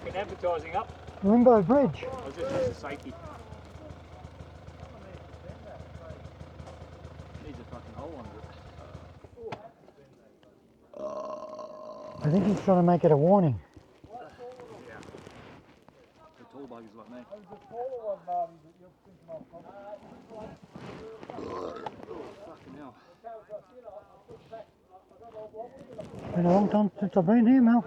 fucking advertising up. Limbo Bridge. I was just used to safety. Needs a fucking hole under it. I think he's trying to make it a warning. Yeah. The tall buggers like me. Oh, fucking hell. It's been a long time since I've been here, Mel.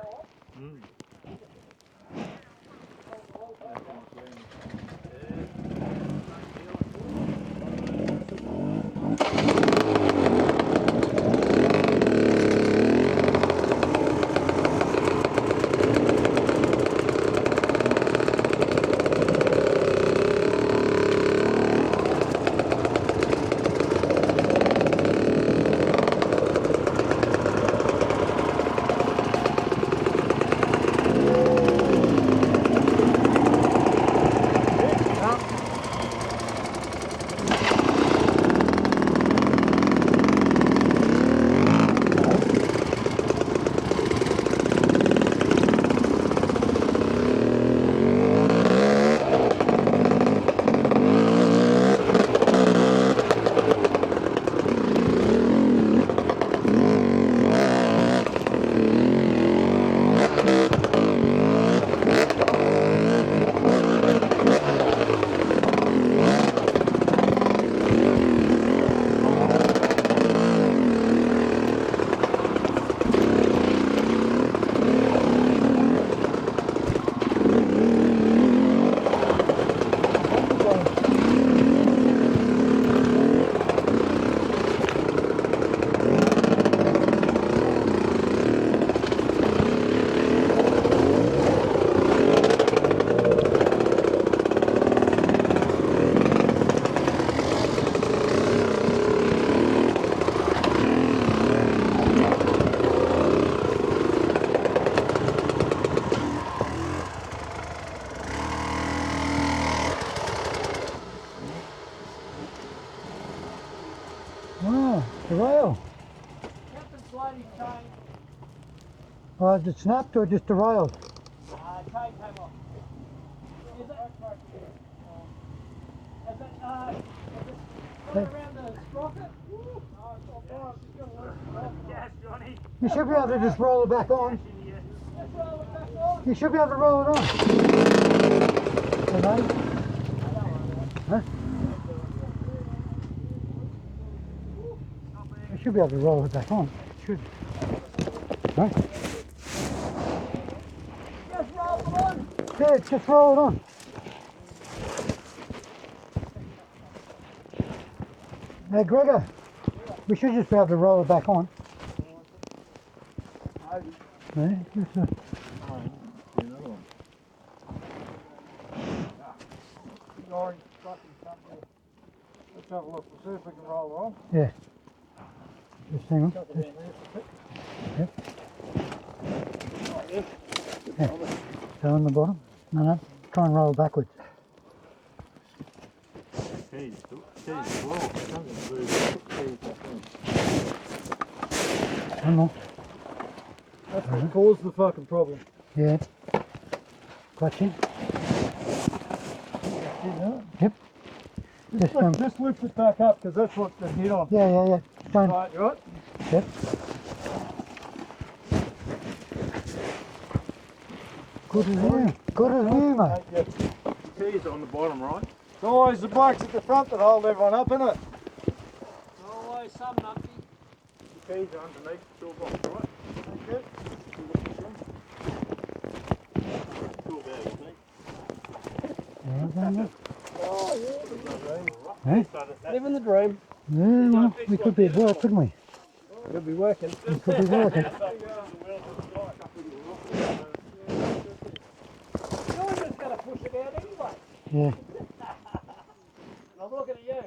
Oh, the rail. Oh, is it snapped or just the rails? Chain came off. Is it? Is it around the sprocket? Yes, Johnny. You should be able to just roll it back on. Let's roll it back on. You should be able to roll it on. Hello? Huh? You should be able to roll it back on. Should. Huh? Just roll it on. Yeah, just roll it on. Hey Gregor, we should just be able to roll it back on. Yeah, just, Another one. Orange fucking something. Let's have a look. We'll see if we can roll it on. yeah. Just hang on. Yep. Yeah. So on the bottom. No, try and roll backwards. One more. That's what caused the fucking problem. Yeah. Clutch in. Yep. Just lift it back up because that's what's been hit on. Yeah. Don't. Right, you right? Yep. Good as you. Good as you, mate. Yeah. Keys on the bottom, right? It's always the blokes at the front that hold everyone up, isn't it? Always some numpty. The keys are underneath the toolbox, right? Okay. Tool bag, I think. Hey? Living the dream. Yeah, well, we could be at work, couldn't we? Could be working. We could be working. You're just going to push it out anyway. Yeah. I'm looking at you.